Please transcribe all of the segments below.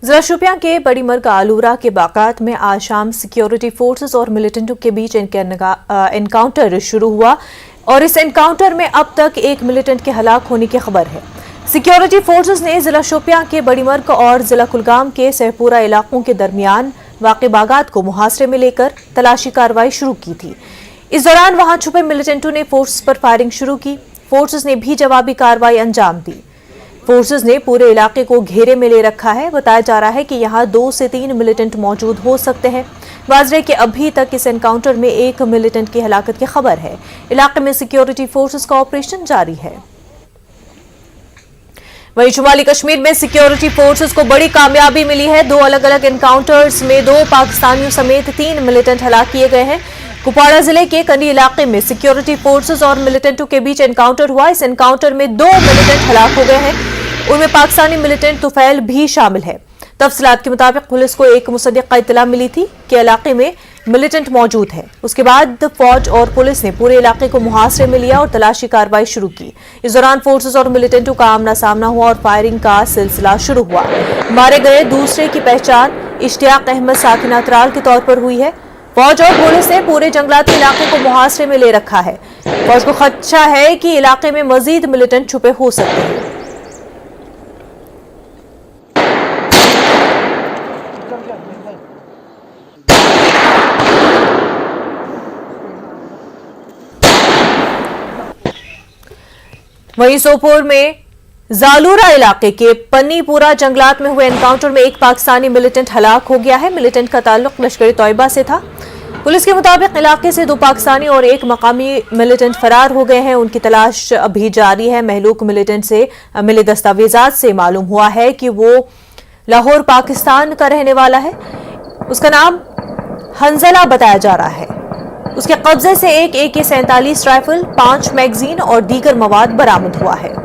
जिला शोपियां के बड़ी मर्ग आलूरा के बाकात में आज शाम सिक्योरिटी फोर्सेस और मिलिटेंटों के बीच एनकाउंटर शुरू हुआ और इस एनकाउंटर में अब तक एक मिलिटेंट के हलाक होने की खबर है। सिक्योरिटी फोर्सेस ने जिला शोपियां के बड़ी मर्ग और जिला कुलगाम के सहपुरा इलाकों के दरमियान वाक़े बागात को मुहासरे में लेकर तलाशी कार्रवाई शुरू की थी। इस दौरान वहां छुपे मिलिटेंटों ने फोर्सेस पर फायरिंग शुरू की। फोर्सेस ने भी जवाबी कार्रवाई अंजाम दी। फोर्सेस ने पूरे इलाके को घेरे में ले रखा है। बताया जा रहा है कि यहां 2 से 3 मिलिटेंट मौजूद हो सकते हैं। वाज़ेह कि अभी तक इस एनकाउंटर में एक मिलिटेंट की हलाकत की खबर है। इलाके में सिक्योरिटी फोर्सेस का ऑपरेशन जारी है। वहीं शुमाली कश्मीर में सिक्योरिटी फोर्सेस को बड़ी कामयाबी मिली है। 2 अलग अलग एनकाउंटर्स में 2 पाकिस्तानियों समेत 3 मिलिटेंट हलाक किए गए हैं। कुपवाड़ा जिले के कंडी इलाके में सिक्योरिटी फोर्सेस और मिलिटेंटों के बीच एनकाउंटर हुआ। इस एनकाउंटर में 2 मिलिटेंट हलाक हो गए हैं। उनमें पाकिस्तानी मिलिटेंट तुफैल भी शामिल है। तफसीलात के मुताबिक पुलिस को एक मुसद्दिक का इत्तला मिली थी कि इलाके में मिलिटेंट मौजूद है। उसके बाद फौज और पुलिस ने पूरे इलाके को मुहासरे में लिया और तलाशी कार्रवाई शुरू की। इस दौरान फोर्सेस और मिलिटेंटों का आमना सामना हुआ और फायरिंग का सिलसिला शुरू हुआ। मारे गए दूसरे की पहचान इश्तियाक अहमद साकिना त्राल के तौर पर हुई है। फौज और पुलिस ने पूरे जंगलाती इलाके को मुहासरे में ले रखा है। फौज को खदशा है कि इलाके में मजीद मिलिटेंट छुपे हो सकते हैं। वहीं सोपोर में जालूरा इलाके के पन्नीपुरा जंगलात में हुए एनकाउंटर में एक पाकिस्तानी मिलिटेंट हलाक हो गया है। मिलिटेंट का ताल्लुक लश्कर तैयबा से था। पुलिस के मुताबिक इलाके से 2 पाकिस्तानी और एक मकामी मिलिटेंट फरार हो गए हैं। उनकी तलाश अभी जारी है। महलूक मिलिटेंट से मिले दस्तावेजात से मालूम हुआ है कि वो लाहौर पाकिस्तान का रहने वाला है। उसका नाम हंजला बताया जा रहा है। उसके कब्जे से एक AK-47 राइफल, 5 मैगजीन और दीगर मवाद बरामद हुआ है।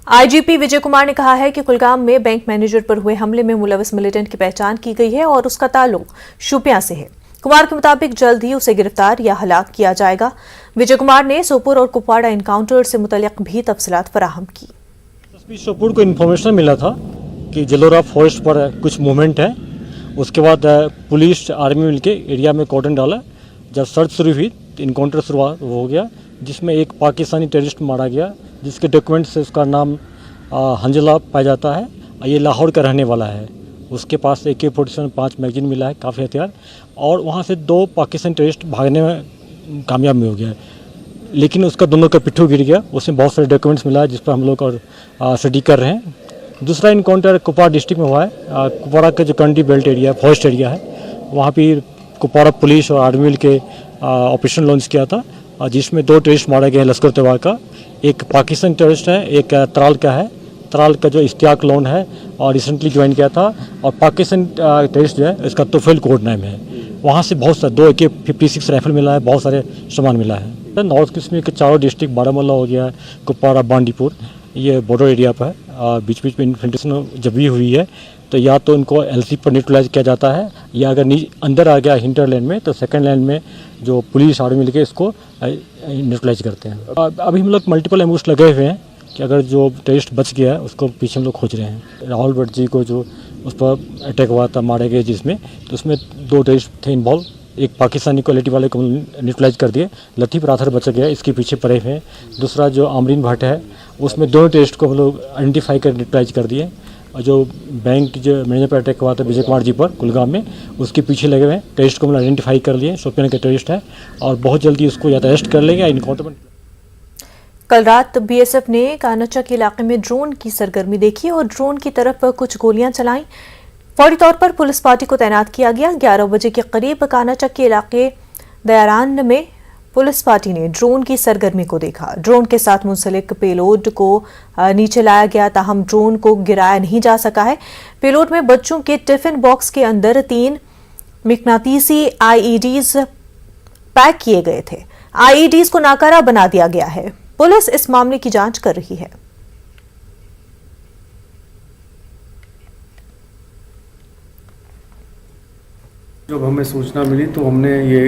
IGP विजय कुमार ने कहा है कि कुलगाम में बैंक मैनेजर पर हुए हमले में मुलविस मिलिटेंट की पहचान की गई है और उसका ताल्लुक शोपियां से है। कुमार के मुताबिक जल्द ही उसे गिरफ्तार या हलाक किया जाएगा। विजय कुमार ने सोपुर और कुपवाड़ा एनकाउंटर से मुतल्लिक भी तफसीलात फराहम की। सोपुर को इन्फॉर्मेशन मिला था कि जलोरा फॉरेस्ट पर कुछ मूवमेंट है। उसके बाद पुलिस आर्मी मिलके एरिया में कॉर्डन डाला। जब सर्च शुरू हुई तो इनकाउंटर शुरू हो गया, जिसमें एक पाकिस्तानी टेररिस्ट मारा गया, जिसके डॉक्यूमेंट से उसका नाम हंजला पाया जाता है। ये लाहौर का रहने वाला है। उसके पास AK-47 5 मैगजीन मिला है, काफ़ी हथियार, और वहाँ से 2 पाकिस्तानी टेररिस्ट भागने में कामयाब भी हो गया, लेकिन उसका दोनों का पिट्ठू गिर गया। उसमें बहुत सारे डॉक्यूमेंट्स मिला है, जिस पर हम लोग और स्टडी कर रहे हैं। दूसरा इनकाउंटर कुपवाड़ा डिस्ट्रिक्ट में हुआ है। कुपवाड़ा का जो कंडी बेल्ट एरिया है, फॉरेस्ट एरिया है, वहाँ पर कुपवाड़ा पुलिस और आर्मी मिल के ऑपरेशन लॉन्च किया था, जिसमें 2 टेररिस्ट मारे गए हैं लश्कर तैयबा का। एक पाकिस्तान टेररिस्ट है, एक त्राल का है। त्राल का जो इश्तियाक लोन है और रिसेंटली ज्वाइन किया था, और पाकिस्तान टेररिस्ट जो है इसका तुफैल कोड नाम है। वहाँ से बहुत सारे 2 AK-56 राइफल मिला है, बहुत सारे सामान मिला है। नॉर्थ कश्मीर के चारों डिस्ट्रिक्ट, बारामूला हो गया, कुपवाड़ा, बांडीपुर, ये बॉर्डर एरिया पर है। बीच बीच में इन्फिल्ट्रेशन जब भी हुई है तो या तो इनको LC पर न्यूट्रलाइज किया जाता है, या अगर अंदर आ गया हिंटरलैंड में तो सेकंड लैंड में जो पुलिस आर्मी मिलके इसको न्यूट्रलाइज करते हैं। अभी हम लोग मल्टीपल एम्बुश लगे हुए हैं कि अगर जो टेररिस्ट बच गया है उसको पीछे हम लोग खोज रहे हैं। राहुल भट्ट जी को जो उस पर अटैक हुआ था, मारे गए जिसमें, तो उसमें 2 टेररिस्ट थे इन्वॉल्व। एक पाकिस्तानी को LT वाले को न्यूट्रलाइज कर दिए, लतीफ़ राथर बच गया, इसके पीछे पड़े हुए हैं। दूसरा जो आमरीन भट्ट है, उसमें 2 टेररिस्ट को हम लोग आइडेंटिफाई कर न्यूट्रलाइज कर दिए। और जो बैंक जो मैनेजर पर अटैक हुआ था विजय कुमार जी पर कुलगाम में, उसके पीछे लगे हुए हैं टेररिस्ट को हम आइडेंटिफाई कर लिए। शोपियां के टेररिस्ट है और बहुत जल्दी उसको या तो अरेस्ट कर लेंगे या इनकाउंटर। कल रात BSF ने कानाचा के इलाके में ड्रोन की सरगर्मी देखी और ड्रोन की तरफ कुछ गोलियां चलाईं। फौरी तौर पर पुलिस पार्टी को तैनात किया गया। 11 बजे के करीब कानाचा के इलाके दयारान में पुलिस पार्टी ने ड्रोन की सरगर्मी को देखा। ड्रोन के साथ मुंसलिक पेलोड को नीचे लाया गया, ताहम ड्रोन को गिराया नहीं जा सका है। पेलोड में बच्चों के टिफिन बॉक्स के अंदर 3 मकनातीसी IEDs पैक किए गए थे। IEDs को नाकारा बना दिया गया है। पुलिस इस मामले की जांच कर रही है। जब हमें सूचना मिली तो हमने ये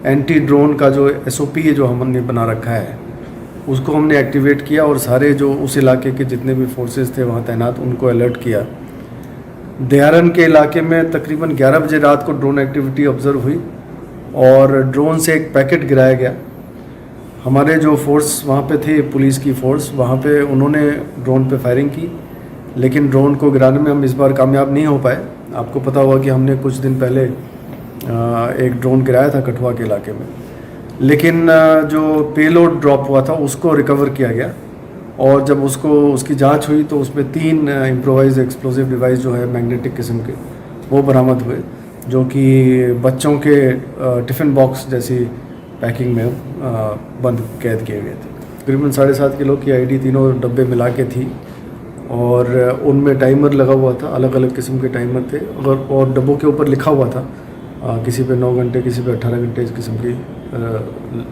एंटी ड्रोन का जो SOP है जो हमने बना रखा है उसको हमने एक्टिवेट किया और सारे जो उस इलाके के जितने भी फोर्सेस थे वहाँ तैनात उनको अलर्ट किया। दयारन के इलाके में तकरीबन 11 बजे रात को ड्रोन एक्टिविटी ऑब्जर्व हुई और ड्रोन से एक पैकेट गिराया गया। हमारे जो फोर्स वहाँ पे थे, पुलिस की फोर्स, वहाँ पे उन्होंने ड्रोन पे फायरिंग की, लेकिन ड्रोन को गिराने में हम इस बार कामयाब नहीं हो पाए। आपको पता होगा कि हमने कुछ दिन पहले एक ड्रोन गिराया था कठुआ के इलाके में, लेकिन जो पेलोड ड्रॉप हुआ था उसको रिकवर किया गया और जब उसकी जांच हुई तो उसमें 3 इम्प्रोवाइज एक्सप्लोसिव डिवाइस जो है मैग्नेटिक किस्म के वो बरामद हुए, जो कि बच्चों के टिफ़िन बॉक्स जैसी पैकिंग में बंद कैद किए गए थे। तकरीबन 7.5 किलो की आईडी तीनों डब्बे मिला के थी और उनमें टाइमर लगा हुआ था, अलग अलग किस्म के टाइमर थे और डब्बों के ऊपर लिखा हुआ था, किसी पे 9 घंटे, किसी पे 18 घंटे इस किस्म की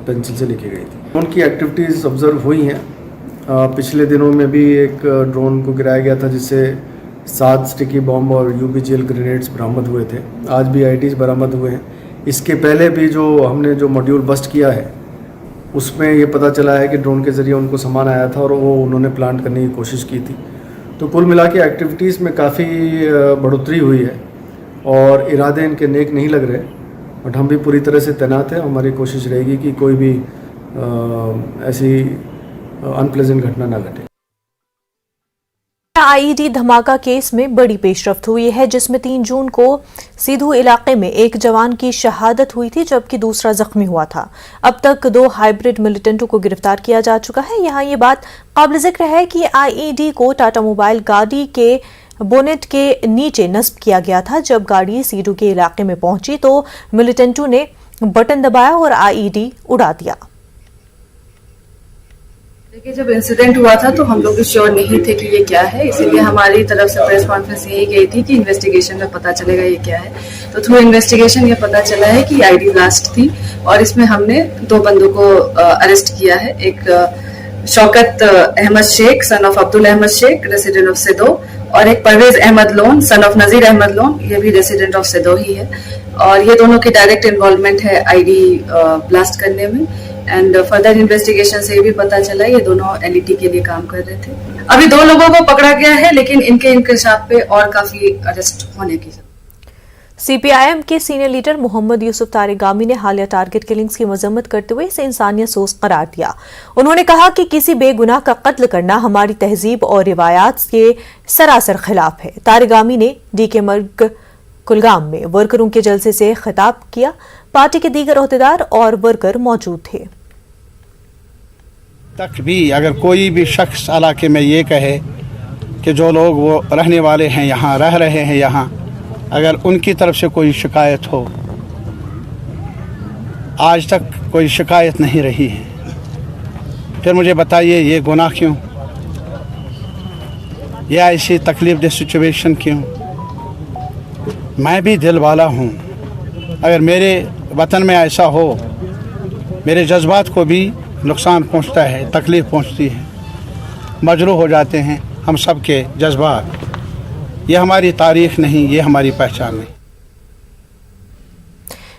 पेंसिल से लिखी गई थी। उनकी एक्टिविटीज़ ऑब्जर्व हुई हैं। पिछले दिनों में भी एक ड्रोन को गिराया गया था जिससे 7 स्टिकी बॉम्ब और UBGL ग्रेनेड्स बरामद हुए थे। आज भी IDs बरामद हुए हैं। इसके पहले भी जो हमने जो मॉड्यूल बस्ट किया है उसमें ये पता चला है कि ड्रोन के ज़रिए उनको सामान आया था और वो उन्होंने प्लांट करने की कोशिश की थी। तो कुल मिला के एक्टिविटीज़ में काफ़ी बढ़ोतरी हुई है और इरादे इनके नेक नहीं लग रहे, बट हम भी पूरी तरह से तैनात हैं। हमारी कोशिश रहेगी कि कोई भी ऐसी अनप्लेजेंट घटना ना घटे। आईईडी धमाका केस में बड़ी पेशरफ्त हुई है, जिसमें 3 जून को सीधू इलाके में एक जवान की शहादत हुई थी जबकि दूसरा जख्मी हुआ था। अब तक 2 हाइब्रिड मिलिटेंटों को गिरफ्तार किया जा चुका है। यहाँ ये बात काबिल जिक्र है कि आईईडी को टाटा मोबाइल गाड़ी के बोनेट के नीचे नस्ब किया गया था। जब गाड़ी सीधू के इलाके में पहुंची तो मिलिटेंटों ने बटन दबाया और आईईडी उड़ा दिया। देखिए, जब इंसिडेंट हुआ था तो हम लोग श्योर नहीं थे कि ये क्या है, इसीलिए हमारी तरफ से प्रेस कॉन्फ्रेंस यही गई थी कि इन्वेस्टिगेशन में पता चलेगा ये क्या है। तो थ्रू इन्वेस्टिगेशन ये पता चला है कि आईडी ब्लास्ट थी और इसमें हमने 2 बंदों को अरेस्ट किया है। एक Shaukat Ahmed Sheikh son of Abdul Ahmed Sheikh resident of Sido और एक परवेज अहमद लोन सन ऑफ नजीर अहमद लोन, ये भी रेसिडेंट ऑफ सिदो ही है और ये दोनों की डायरेक्ट इन्वॉल्वमेंट है आईडी ब्लास्ट करने में। एंड फर्दर इन्वेस्टिगेशन से ये भी पता चला ये दोनों एलईटी के लिए काम कर रहे थे। अभी 2 लोगों को पकड़ा गया है, लेकिन इनके इंकशाफ पे और काफी अरेस्ट होने की। सीपीआईएम के सीनियर लीडर मोहम्मद यूसुफ तारिगामी ने हालिया टारगेट किलिंग्स की मजम्मत करते हुए इसे इंसानियत सोज करार दिया। उन्होंने कहा कि किसी बेगुनाह का कत्ल करना हमारी तहजीब और रिवायात के सरासर खिलाफ है। तारिगामी ने डीके मर्ग कुलगाम में वर्करों के जलसे से खिताब किया। पार्टी के दीगर ओहदेदार और वर्कर मौजूद थे। तक भी अगर कोई भी शख्स इलाके में ये कहे कि जो लोग वो रहने वाले हैं यहाँ, रह रहे हैं यहाँ, अगर उनकी तरफ से कोई शिकायत हो, आज तक कोई शिकायत नहीं रही है, फिर मुझे बताइए ये गुनाह क्यों, या ऐसी तकलीफ दे सिचुएशन क्यों। मैं भी दिल वाला हूँ, अगर मेरे वतन में ऐसा हो, मेरे जज्बात को भी नुकसान पहुँचता है, तकलीफ़ पहुँचती है, मजरूह हो जाते हैं हम सब के जज्बात। ये हमारी तारीख नहीं, ये हमारी पहचान नहीं।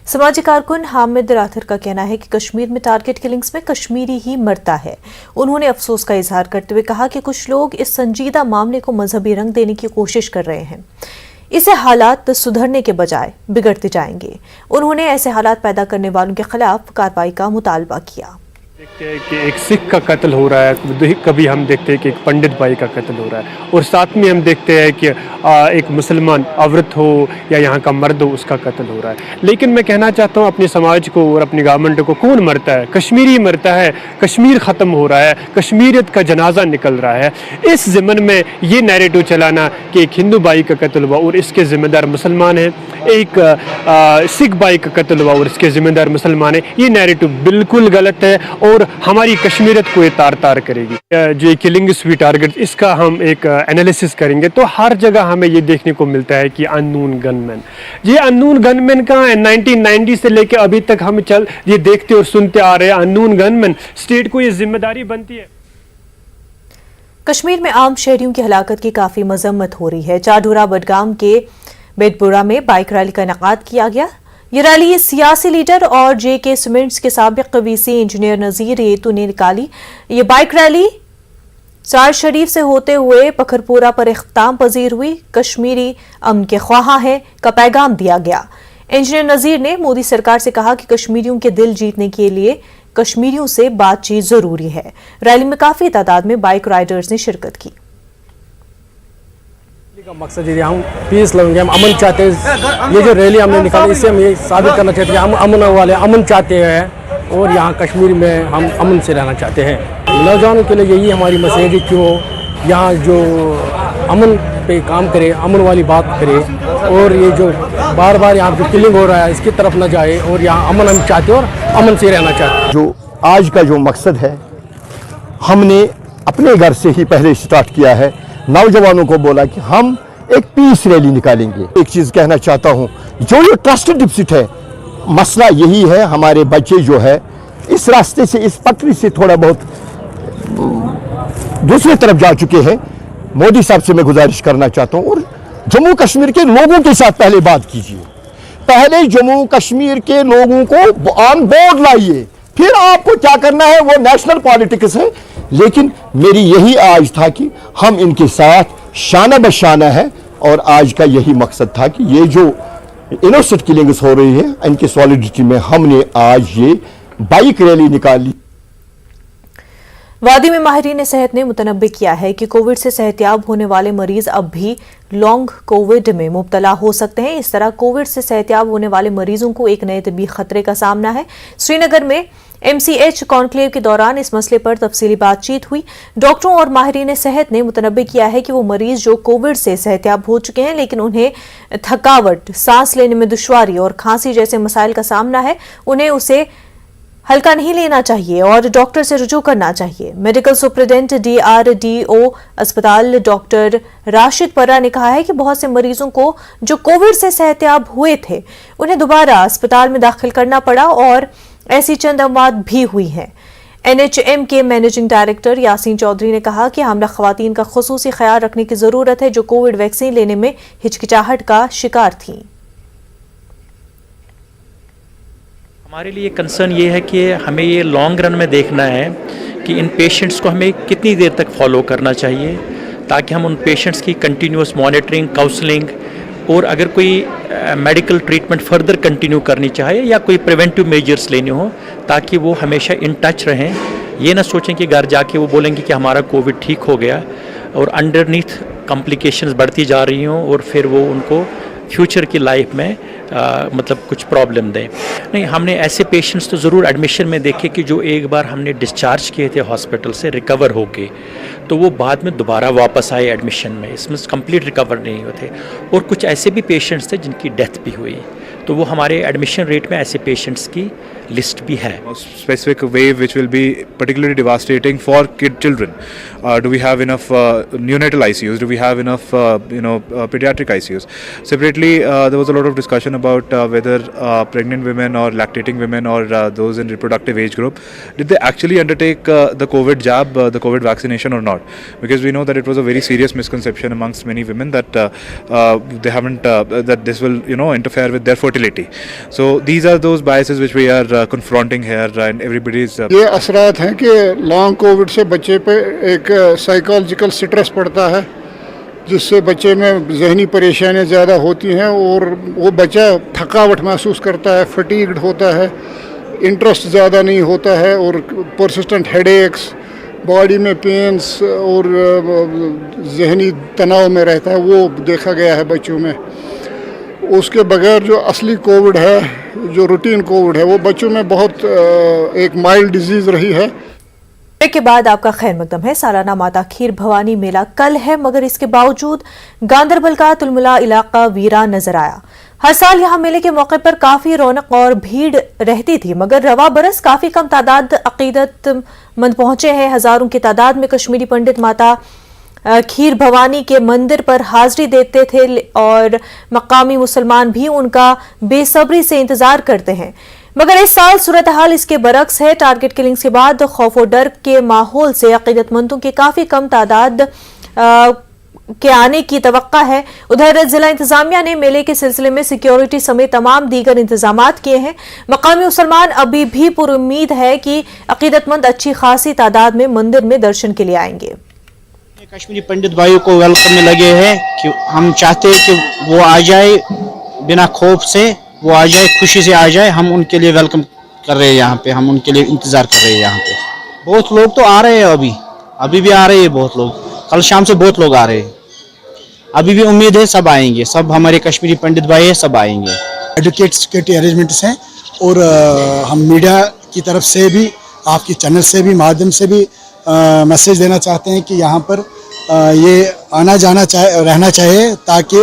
समाजी कारकुन हामिद राथर का कहना है कि कश्मीर में टारगेट किलिंग्स में कश्मीरी ही मरता है। उन्होंने अफसोस का इजहार करते हुए कहा कि कुछ लोग इस संजीदा मामले को मजहबी रंग देने की कोशिश कर रहे हैं। इसे हालात सुधरने के बजाय बिगड़ते जाएंगे। उन्होंने ऐसे हालात पैदा करने वालों के खिलाफ कार्रवाई का मुतालबा किया। देखते हैं कि एक सिख का कत्ल हो रहा है, कभी हम देखते हैं कि एक पंडित भाई का कत्ल हो रहा है, और साथ में हम देखते हैं कि एक मुसलमान औरत हो या यहाँ का मर्द हो, उसका कत्ल हो रहा है। लेकिन मैं कहना चाहता हूँ अपने समाज को और अपनी गवर्नमेंट को, कौन मरता है? कश्मीरी मरता है, कश्मीर ख़त्म हो रहा है, कश्मीरियत का जनाजा निकल रहा है। इस ज़िम्मन में ये नैरेटिव चलाना कि एक हिंदू भाई का कत्ल हुआ और इसके ज़िम्मेदार मुसलमान हैं, एक सिख भाई का कत्ल हुआ और इसके ज़िम्मेदार मुसलमान हैं, ये नैरेटिव बिल्कुल गलत है और हमारी कश्मीरियत को ये तार तार करेगी। जो किलिंग हुई टारगेट, इसका हम एक एनालिसिस करेंगे तो हर जगह हमें ये देखने को मिलता है कि अननोन गनमैन। ये अननोन गनमैन का 1990 से लेकर अभी तक हम ये देखते और सुनते आ रहे हैं। अननोन गनमैन, स्टेट को ये जिम्मेदारी बनती है। कश्मीर में आम शहरियों की हलाकत की काफी मजम्मत हो रही है। चाडोरा बडगाम के बेदपुरा में बाइक रैली का इनेकाद किया गया। ये रैली सियासी लीडर और जेके सीमेंट्स के साबिक वीसी इंजीनियर नजीर येतू ने निकाली। ये बाइक रैली चार शरीफ से होते हुए पखरपुरा पर इख्तिताम पजीर हुई। कश्मीरी अमन के ख्वाहा है का पैगाम दिया गया। इंजीनियर नजीर ने मोदी सरकार से कहा कि कश्मीरियों के दिल जीतने के लिए कश्मीरियों से बातचीत जरूरी है। रैली में काफी तादाद में बाइक राइडर्स ने शिरकत की। का मकसद ये हम पीस लेंगे, हम अमन चाहते हैं। ये जो रैली हमने निकाली इससे हम ये साबित करना चाहते हैं हम अमन वाले अमन चाहते हैं और यहाँ कश्मीर में हम अमन से रहना चाहते हैं। नौजवानों के लिए यही हमारी मैसेज है कि वो यहाँ जो अमन पे काम करे, अमन वाली बात करे और ये जो बार बार यहाँ जो किलिंग हो रहा है इसकी तरफ न जाए और यहाँ अमन हम चाहते हैं और अमन से रहना चाहते हैं। जो आज का जो मकसद है हमने अपने घर से ही पहले स्टार्ट किया है। नौजवानों को बोला कि हम एक पीस रैली निकालेंगे। एक चीज़ कहना चाहता हूँ, जो ये ट्रस्ट डिफिसिट है, मसला यही है हमारे बच्चे जो है इस रास्ते से, इस पटरी से थोड़ा बहुत दूसरी तरफ जा चुके हैं। मोदी साहब से मैं गुजारिश करना चाहता हूँ और जम्मू कश्मीर के लोगों के साथ पहले बात कीजिए। पहले जम्मू कश्मीर के लोगों को ऑन बोर्ड लाइए, फिर आपको क्या करना है वो नेशनल पॉलिटिक्स है। लेकिन मेरी यही आज था कि हम इनके साथ शाना बशाना है और आज का यही मकसद था कि ये जो इनोसेंट किलिंग्स हो रही है इनकी सॉलिडिटी में हमने आज ये बाइक रैली निकाली। वादी में माहिरीन सेहत ने मुतनब्बे किया है कि कोविड से सेहतियाब होने वाले मरीज अब भी लॉन्ग कोविड में मुब्तला हो सकते हैं। इस तरह कोविड से सेहतियाब होने वाले मरीजों को एक नए तबी खतरे का सामना है। श्रीनगर में MCH कॉन्क्लेव के दौरान इस मसले पर तफसीली बातचीत हुई। डॉक्टरों और माहिरीन सेहत ने मुतनब्बे किया है कि वो मरीज जो कोविड से सेहतियाब हो चुके हैं लेकिन उन्हें थकावट, सांस लेने में दुश्वारी और खांसी जैसे मसाइल का सामना है, उन्हें उसे हल्का नहीं लेना चाहिए और डॉक्टर से रुजू करना चाहिए। मेडिकल सुपरिटेंडेंट DRDO अस्पताल डॉक्टर राशिद पर्रा ने कहा है कि बहुत से मरीजों को जो कोविड से सेहतियाब हुए थे उन्हें दोबारा अस्पताल में दाखिल करना पड़ा और ऐसी चंद अमवात भी हुई हैं। NHM के मैनेजिंग डायरेक्टर यासीन चौधरी ने कहा कि हामिला खवातीन का खुसूसी ख्याल रखने की जरूरत है जो कोविड वैक्सीन लेने में हिचकिचाहट का शिकार थीं। हमारे लिए कंसर्न ये है कि हमें ये लॉन्ग रन में देखना है कि इन पेशेंट्स को हमें कितनी देर तक फॉलो करना चाहिए ताकि हम उन पेशेंट्स की कंटिन्यूस मॉनिटरिंग, काउंसलिंग और अगर कोई मेडिकल ट्रीटमेंट फर्दर कंटिन्यू करनी चाहे या कोई प्रिवेंटिव मेजर्स लेने हो ताकि वो हमेशा इन टच रहें। ये ना सोचें कि घर जाके वो बोलेंगे कि हमारा कोविड ठीक हो गया और अंडरनीथ कॉम्प्लिकेशंस बढ़ती जा रही हों और फिर वो उनको फ्यूचर की लाइफ में मतलब कुछ प्रॉब्लम दें। नहीं, हमने ऐसे पेशेंट्स तो ज़रूर एडमिशन में देखे कि जो एक बार हमने डिस्चार्ज किए थे हॉस्पिटल से, रिकवर हो गए, तो वो बाद में दोबारा वापस आए एडमिशन में, इसमें कंप्लीट रिकवर नहीं हुए थे। और कुछ ऐसे भी पेशेंट्स थे जिनकी डेथ भी हुई, तो वो हमारे एडमिशन रेट में ऐसे पेशेंट्स की लिस्ट भी है। Specific wave which will be particularly devastating for children. Do we have enough neonatal ICUs? Do we have enough pediatric ICUs? Separately, there was a lot of discussion about whether pregnant women or lactating women or those in reproductive age group, did they actually undertake the COVID jab, the COVID vaccination or not? Because we know that it was a very serious misconception amongst many women that they haven't that this will interfere with their fertility. So these are those biases which we are confronting here and everybody is ये असरात हैं कि long Covid से बच्चे पे एक psychological stress पड़ता है जिससे बच्चे में जहनी परेशानियां ज़्यादा होती हैं और वो बच्चा थकावट महसूस करता है, फटीग्ड होता है, इंटरेस्ट ज़्यादा नहीं होता है और परसिस्टेंट हेडेक्स, बॉडी में पेन्स और जहनी तनाव में रहता है, वो देखा गया है बच्चों में। उसके बगैर जो असली कोविड है, जो रूटीन कोविड है, वो बच्चों में बहुत एक माइल्ड डिजीज़ रही है। के बाद आपका खैर मकदम है। सालाना माता खीर भवानी मेला कल है मगर इसके बावजूद गांदरबल का तुलमुला इलाका वीरान नजर आया। हर साल यहाँ मेले के मौके पर काफी रौनक और भीड़ रहती थी मगर रवा बरस काफी कम तादाद अकीदतमंद पहुंचे हैं। हजारों की तादाद में कश्मीरी पंडित माता खीर भवानी के मंदिर पर हाजिरी देते थे और मकामी मुसलमान भी उनका बेसब्री से इंतजार करते हैं मगर इस साल सूरत हाल इसके बरक्स है। टारगेट किलिंग्स के बाद खौफ और डर के माहौल से अकीदतमंदों की काफी कम तादाद के आने की तवक्का है। उधर जिला इंतजामिया ने मेले के सिलसिले में सिक्योरिटी समेत तमाम दीगर इंतजामात किए हैं। मकामी मुसलमान अभी भी पुरुम्मीद है कि अकीदतमंद अच्छी खासी तादाद में मंदिर में दर्शन के लिए आएंगे। कश्मीरी पंडित भाइयों को वेलकम में लगे हैं कि हम चाहते हैं कि वो आ जाए बिना खौफ से, वो आ जाए खुशी से आ जाए। हम उनके लिए वेलकम कर रहे हैं यहाँ पे, हम उनके लिए इंतजार कर रहे हैं यहाँ पे। बहुत लोग तो आ रहे हैं, अभी भी आ रहे हैं बहुत लोग। कल शाम से बहुत लोग आ रहे हैं, अभी भी उम्मीद है सब आएंगे। सब हमारे कश्मीरी पंडित भाई है, सब आएंगे। एजुकेट सिक्योरिटी अरेंजमेंट्स हैं और हम मीडिया की तरफ से भी, आपकी चैनल से भी, माध्यम से भी मैसेज देना चाहते हैं कि यहाँ पर ये आना जाना रहना चाहिए, ताकि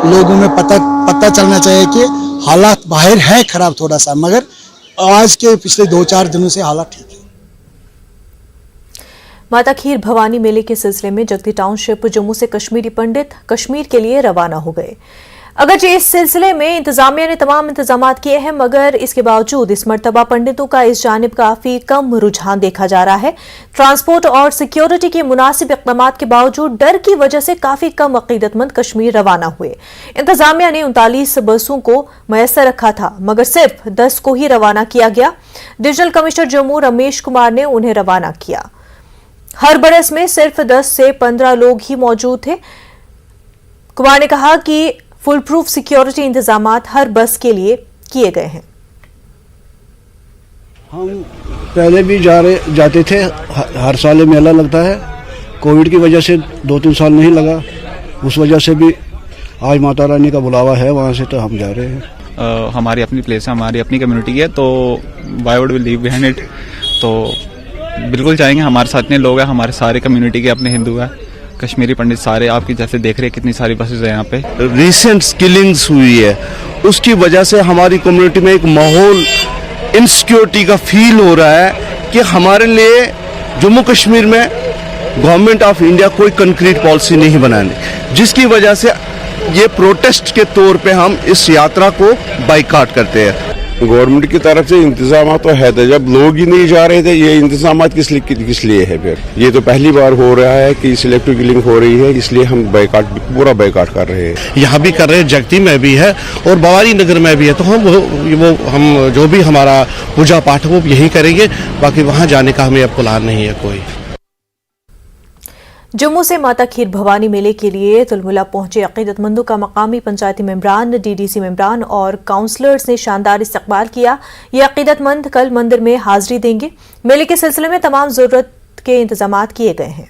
लोगों में पता चलना चाहिए कि हालात बाहर है ख़राब थोड़ा सा, मगर आज के पिछले 2-4 दिनों से हालात ठीक है। माता खीर भवानी मेले के सिलसिले में जगती टाउनशिप जम्मू से कश्मीरी पंडित कश्मीर के लिए रवाना हो गए। अगरचे इस सिलसिले में इंतजामिया ने तमाम इंतजामात किए हैं, मगर इसके बावजूद इस मर्तबा पंडितों का इस जानिब काफी कम रुझान देखा जा रहा है। ट्रांसपोर्ट और सिक्योरिटी के मुनासिब इक़दामात के बावजूद डर की वजह से काफी कम अकीदतमंद कश्मीर रवाना हुए। इंतजामिया ने 39 बसों को मैसर रखा था, मगर सिर्फ 10 को ही रवाना किया गया। डिविजनल कमिश्नर जम्मू रमेश कुमार ने उन्हें रवाना किया। हर बरस में सिर्फ 10 से 15 लोग ही मौजूद थे। कुमार ने कहा कि फुल प्रूफ सिक्योरिटी इंतजामात हर बस के लिए किए गए हैं। हम पहले भी जाते थे, हर साल मेला लगता है। कोविड की वजह से 2-3 साल नहीं लगा, उस वजह से भी आज माता रानी का बुलावा है, वहाँ से तो हम जा रहे हैं। हमारी अपनी प्लेस है, हमारी अपनी कम्युनिटी है, तो why would we leave behind it. तो बिल्कुल जाएंगे, हमारे साथ इतने लोग हैं, हमारे सारे कम्युनिटी के अपने हिंदू हैं, कश्मीरी पंडित सारे। आपकी जैसे देख रहे हैं कितनी सारी बसेज है यहाँ पे। रिसेंट किलिंग्स हुई है, उसकी वजह से हमारी कम्युनिटी में एक माहौल इनसिक्योरिटी का फील हो रहा है कि हमारे लिए जम्मू कश्मीर में गवर्नमेंट ऑफ इंडिया कोई कंक्रीट पॉलिसी नहीं बनाने, जिसकी वजह से ये प्रोटेस्ट के तौर पे हम इस यात्रा को बाइकाट करते हैं। गवर्नमेंट की तरफ से इंतजाम तो है, जब लोग ही नहीं जा रहे थे, ये इंतजाम किस लिए है फिर? ये तो पहली बार हो रहा है कि सिलेक्टिव किलिंग हो रही है, इसलिए हम पूरा बाइकाट कर रहे हैं। यहाँ भी कर रहे हैं, जगती में भी है और भवानी नगर में भी है। तो हम जो भी हमारा पूजा पाठ वो यही करेंगे, बाकी वहाँ जाने का हमें अब प्लान नहीं है कोई। जम्मू से माता खीर भवानी मेले के लिए तुलमुला पहुंचे अकीदतमंदों का मकामी पंचायती मेंबरान, डीडीसी मेंबरान और काउंसलर्स ने शानदार इस्तकबाल किया। ये अकीदतमंद कल मंदिर में हाजिरी देंगे। मेले के सिलसिले में तमाम जरूरत के इंतजामात किए गए हैं।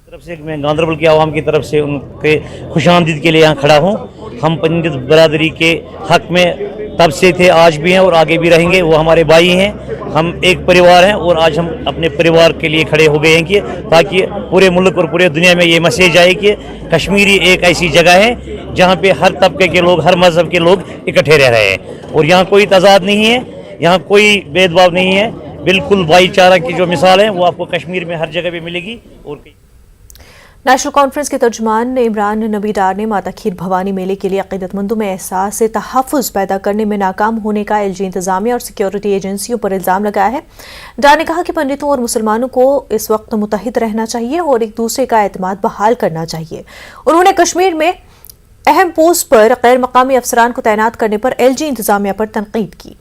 तरफ से मैं गांधरबल की आवाम की तरफ से उनके खुशामदीद के लिए यहाँ खड़ा हूँ। हम पंडित बरादरी के हक में तब से थे, आज भी हैं और आगे भी रहेंगे। वो हमारे भाई हैं, हम एक परिवार हैं और आज हम अपने परिवार के लिए खड़े हो गए हैं कि ताकि पूरे मुल्क और पूरे दुनिया में ये मैसेज आए कि कश्मीरी एक ऐसी जगह है जहाँ पे हर तबके के लोग, हर मजहब के लोग इकट्ठे रह रहे हैं और यहाँ कोई तजाद नहीं है, यहाँ कोई भेदभाव नहीं है। बिल्कुल भाईचारा की जो मिसाल है वो आपको कश्मीर में हर जगह पे मिलेगी। और नेशनल कॉन्फ्रेंस के तर्जुमान इमरान नबी डार ने माता खीर भवानी मेले के लिए अकीदतमंदों में एहसास से तहफ़्फ़ुज़ पैदा करने में नाकाम होने का एलजी इंतजामिया और सिक्योरिटी एजेंसियों पर इल्ज़ाम लगाया है। डार ने कहा कि पंडितों और मुसलमानों को इस वक्त मुत्तहिद रहना चाहिए और एक दूसरे का एतमाद बहाल करना चाहिए। उन्होंने कश्मीर में अहम पोस्ट पर गैर मकामी अफसरान को तैनात करने पर एलजी इंतजामिया पर तनकीद की।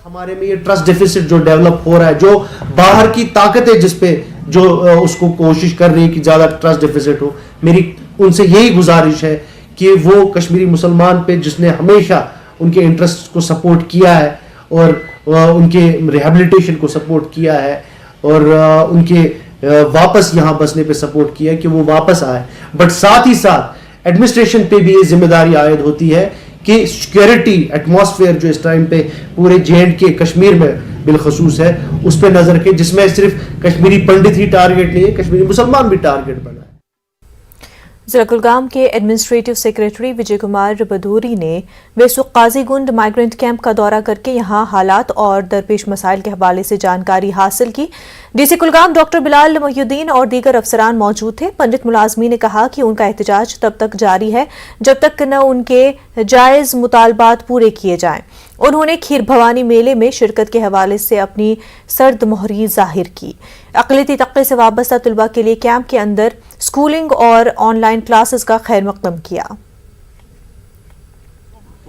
हमारे में ये ट्रस्ट डेफिसिट जो डेवलप हो रहा है, जो बाहर की ताकत है जिसपे जो उसको कोशिश कर रही है कि ज़्यादा ट्रस्ट डेफिसिट हो, मेरी उनसे यही गुजारिश है कि वो कश्मीरी मुसलमान पे जिसने हमेशा उनके इंटरेस्ट को सपोर्ट किया है और उनके रिहेबिलिटेशन को सपोर्ट किया है और उनके वापस यहाँ बसने पे सपोर्ट किया है कि वो वापस आए। बट साथ ही साथ एडमिनिस्ट्रेशन पे भी ये जिम्मेदारी आयद होती है कि सिक्योरिटी एटमॉस्फेयर जो इस टाइम पे पूरे जे&के कश्मीर में बिलखसूस है उस पर नजर रखे, जिसमें सिर्फ कश्मीरी पंडित ही टारगेट नहीं है, कश्मीरी मुसलमान भी टारगेट बना है। जिला कुलगाम के एडमिनिस्ट्रेटिव सेक्रेटरी विजय कुमार बदूरी ने वेसुक काजीगुंड माइग्रेंट कैंप का दौरा करके यहां हालात और दरपेश मसाइल के हवाले से जानकारी हासिल की। डीसी कुलगाम डॉक्टर बिलाल मोहिउद्दीन और दीगर अफसरान मौजूद थे। पंडित मुलाजमी ने कहा कि उनका एहतजाज तब तक जारी है जब तक न उनके जायज मुतालबात पूरे किए जाएं। उन्होंने खीर भवानी मेले में शिरकत के हवाले से अपनी सर्द मोहरी जाहिर की। अक़लियती तबके से वाबस्ता तलबा के लिए कैंप के अंदर स्कूलिंग और ऑनलाइन क्लासेस का खैर मकदम किया।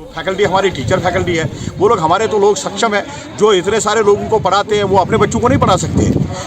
फैकल्टी हमारी टीचर फैकल्टी है, वो लोग हमारे तो लोग सक्षम है जो इतने सारे लोगों को पढ़ाते हैं, वो अपने बच्चों को नहीं पढ़ा सकते।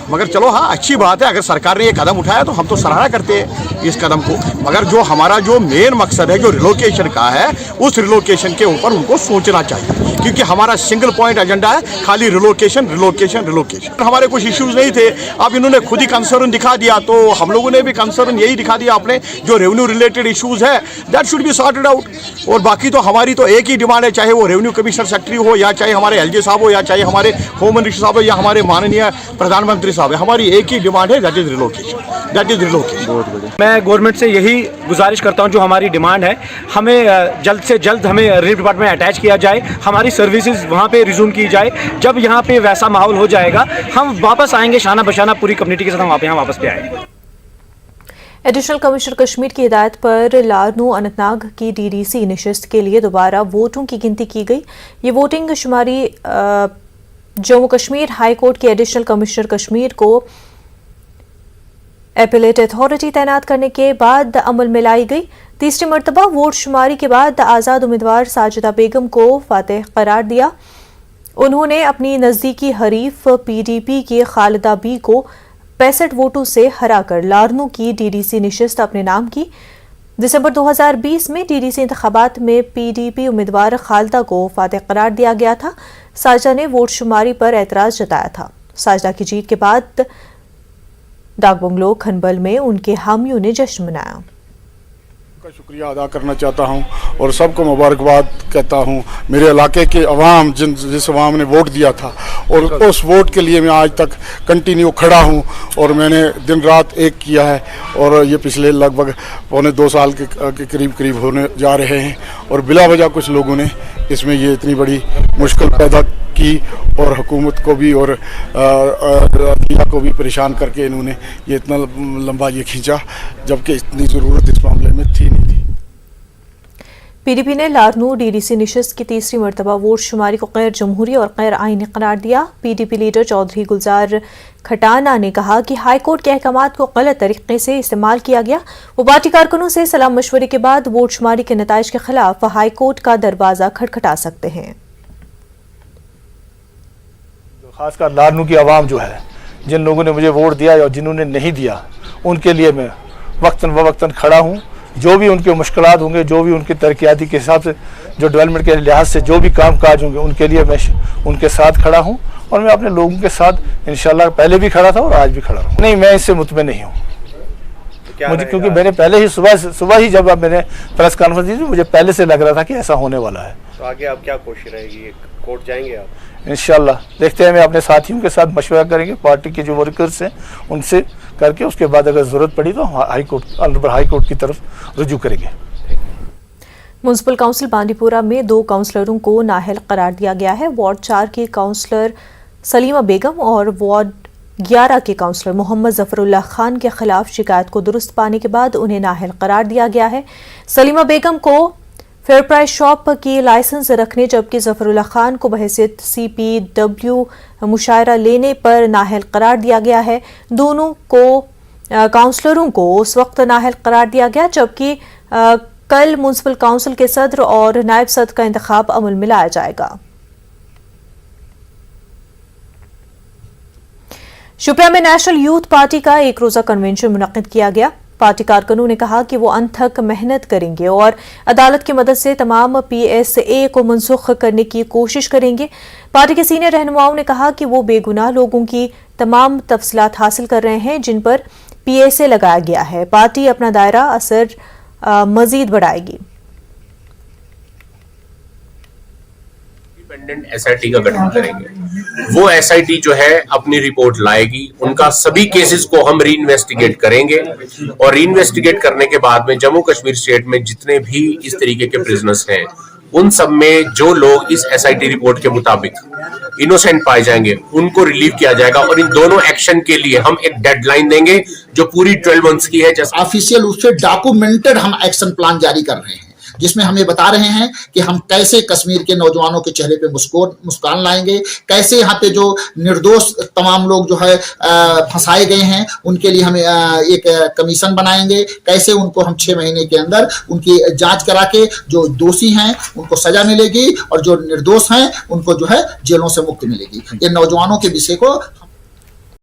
मगर चलो हाँ, अच्छी बात है अगर सरकार ने ये कदम उठाया तो हम तो सराहना करते हैं इस कदम को। मगर जो हमारा जो मेन मकसद है जो रिलोकेशन का है, उस रिलोकेशन के ऊपर उनको सोचना चाहिए, क्योंकि हमारा सिंगल पॉइंट एजेंडा है खाली रिलोकेशन रिलोकेशन रिलोकेशन। हमारे कुछ इश्यूज नहीं थे, अब इन्होंने खुद ही कंसर्न दिखा दिया, तो हम लोगों ने भी कंसर्न यही दिखा दिया अपने जो रेवेन्यू रिलेटेड इश्यूज है that should be sorted out. और बाकी तो हमारी तो एक ही डिमांड है, चाहे वो रेवेन्यू कमिश्नर सेक्रेटरी हो या चाहे हमारे एलजी साहब हो या चाहे हमारे होम मिनिस्टर साहब हो या हमारे माननीय प्रधानमंत्री साहब है, हमारी एक ही डिमांड है that is relocation, that is relocation. बहुत बढ़िया। मैं गवर्नमेंट से यही गुजारिश करता हूं, जो हमारी डिमांड है हमें जल्द से जल्द हमें रिलीफ डिपार्टमेंट अटैच किया जाए, हमारी सर्विसेज वहां पे रिज्यूम की जाए। जब यहाँ पे वैसा माहौल हो जाएगा हम वापस आएंगे, शाना बशाना पूरी कम्युनिटी के साथ हम यहाँ वापस पे आएंगे। एडिशनल कमिश्नर कश्मीर की हिदायत पर लारनू अनंतनाग की डीडीसी निशिस्त के लिए दोबारा वोटों की गिनती की गई। ये वोटिंग शुमारी जम्मू कश्मीर हाई कोर्ट के एडिशनल कमिश्नर कश्मीर को एपेलेट अथॉरिटी तैनात करने के बाद अमल में लाई गई। तीसरी मरतबा वोट शुमारी के बाद आज़ाद उम्मीदवार साजिदा बेगम को फातेह करार दिया। उन्होंने अपनी नज़दीकी हरीफ पीडीपी की खालिदा बी को 65 वोटों से हराकर लारनू की डीडीसी निशिस्त अपने नाम की। दिसंबर 2020 में डीडीसी इंतखाबात में पीडीपी उम्मीदवार खालिदा को फातेह करार दिया गया था। साजिदा ने वोट शुमारी पर एतराज जताया था। साजिदा की जीत के बाद डाक बंगलो खनबल में उनके हामियों ने जश्न मनाया। का शुक्रिया अदा करना चाहता हूं और सबको मुबारकबाद कहता हूं। मेरे इलाके के अवाम जिस अवाम ने वोट दिया था और उस वोट के लिए मैं आज तक कंटिन्यू खड़ा हूं और मैंने दिन रात एक किया है और ये पिछले लगभग 1.25 साल के करीब होने जा रहे हैं। और बिला वजह कुछ लोगों ने इसमें ये इतनी बड़ी मुश्किल पैदा की और हुकूमत को भी और अदलिया को भी परेशान करके इन्होंने ये इतना लंबा ये खींचा, जबकि इतनी ज़रूरत इस मामले में थी नहीं थी। पीडीपी ने लारनू डीडीसी निशिस्त की तीसरी मरतबा वोट शुमारी को गैर जमहूरी और गैर आईनी करार दिया। पीडीपी लीडर चौधरी गुलजार खटाना ने कहा कि हाईकोर्ट के अहकामात को गलत तरीके से इस्तेमाल किया गया। वो पार्टी कारकुनों से सलाह मशवरे के बाद वोट शुमारी के नताइज के खिलाफ हाईकोर्ट का दरवाजा खटखटा सकते हैं। खासकर लारनू की आवाम जो है, जिन लोगों ने मुझे वोट दिया और जिन्होंने नहीं दिया, उनके लिए मैं वक्तन व वक्तन खड़ा हूँ। जो भी उनके मुश्किलात होंगे, जो भी उनके तरक्याती के हिसाब से, जो डेवलपमेंट के लिहाज से जो भी काम काज होंगे, उनके लिए मैं उनके साथ खड़ा हूँ और मैं अपने लोगों के साथ इंशाल्लाह पहले भी खड़ा था और आज भी खड़ा रहूँ। नहीं, मैं इससे मुतमिन नहीं हूँ मुझे, क्योंकि मैंने पहले ही सुबह ही जब मैंने प्रेस कॉन्फ्रेंस दी थी, मुझे पहले से लग रहा था कि ऐसा होने वाला है। तो आगे आप क्या कोशिश रहेगी, कोर्ट जाएंगे आप? इंशाल्लाह देखते हैं, मैं अपने साथियों के साथ मशवरा करेंगे, पार्टी के जो वर्कर्स हैं उनसे करके उसके बाद अगर ज़रूरत पड़ी तो हाई कोर्ट की तरफ रुजू करेंगे। म्युनिसिपल काउंसिल बांदीपुरा में 2 काउंसलरों को नाअहल करार दिया गया है। वार्ड 4 की काउंसलर सलीमा बेगम और वार्ड 11 के काउंसलर मोहम्मद जफरुल्लाह खान के खिलाफ शिकायत को दुरुस्त पाने के बाद उन्हें नाअहल करार दिया गया है। सलीमा बेगम को फेयर प्राइस शॉप की लाइसेंस रखने, जबकि जफरुल्लाह खान को बहैसियत CPW मुशायरा लेने पर नाअहल करार दिया गया है। दोनों को काउंसलरों को उस वक्त नाअहल करार दिया गया जबकि कल म्युनिसिपल काउंसिल के सदर और नायब सदर का इंतखाब अमल में लाया जाएगा। शुपिया में नेशनल यूथ पार्टी का एक रोजा कन्वेंशन मुनक्किद किया गया। पार्टी कारकुनों ने कहा कि वो अनथक मेहनत करेंगे और अदालत की मदद से तमाम PSA को मनसूख करने की कोशिश करेंगे। पार्टी के सीनियर रहनुमाओं ने कहा कि वो बेगुनाह लोगों की तमाम तफसीलात हासिल कर रहे हैं जिन पर PSA लगाया गया है। पार्टी अपना दायरा असर मजीद बढ़ाएगी। इंडिपेंडेंट SIT का गठन करेंगे। वो SIT जो है अपनी रिपोर्ट लाएगी, उनका सभी केसेस को हम री इन्वेस्टिगेट करेंगे और री इन्वेस्टिगेट करने के बाद में जम्मू कश्मीर स्टेट में जितने भी इस तरीके के प्रिजनर्स हैं, उन सब में जो लोग इस SIT रिपोर्ट के मुताबिक इनोसेंट पाए जाएंगे उनको रिलीव किया जाएगा। और इन दोनों एक्शन के लिए हम एक डेडलाइन देंगे जो पूरी 12 मंथ्स की है। ऑफिशियल उससे डॉक्यूमेंटेड हम एक्शन प्लान जारी कर रहे हैं जिसमें हमें बता रहे हैं कि हम कैसे कश्मीर के नौजवानों के चेहरे पे मुस्कान लाएंगे, कैसे यहाँ पे जो निर्दोष तमाम लोग जो है फंसाए गए हैं उनके लिए हम एक कमीशन बनाएंगे, कैसे उनको हम 6 महीने के अंदर उनकी जांच करा के जो दोषी हैं उनको सजा मिलेगी और जो निर्दोष हैं उनको जो है जेलों से मुक्ति मिलेगी। ये नौजवानों के विषय को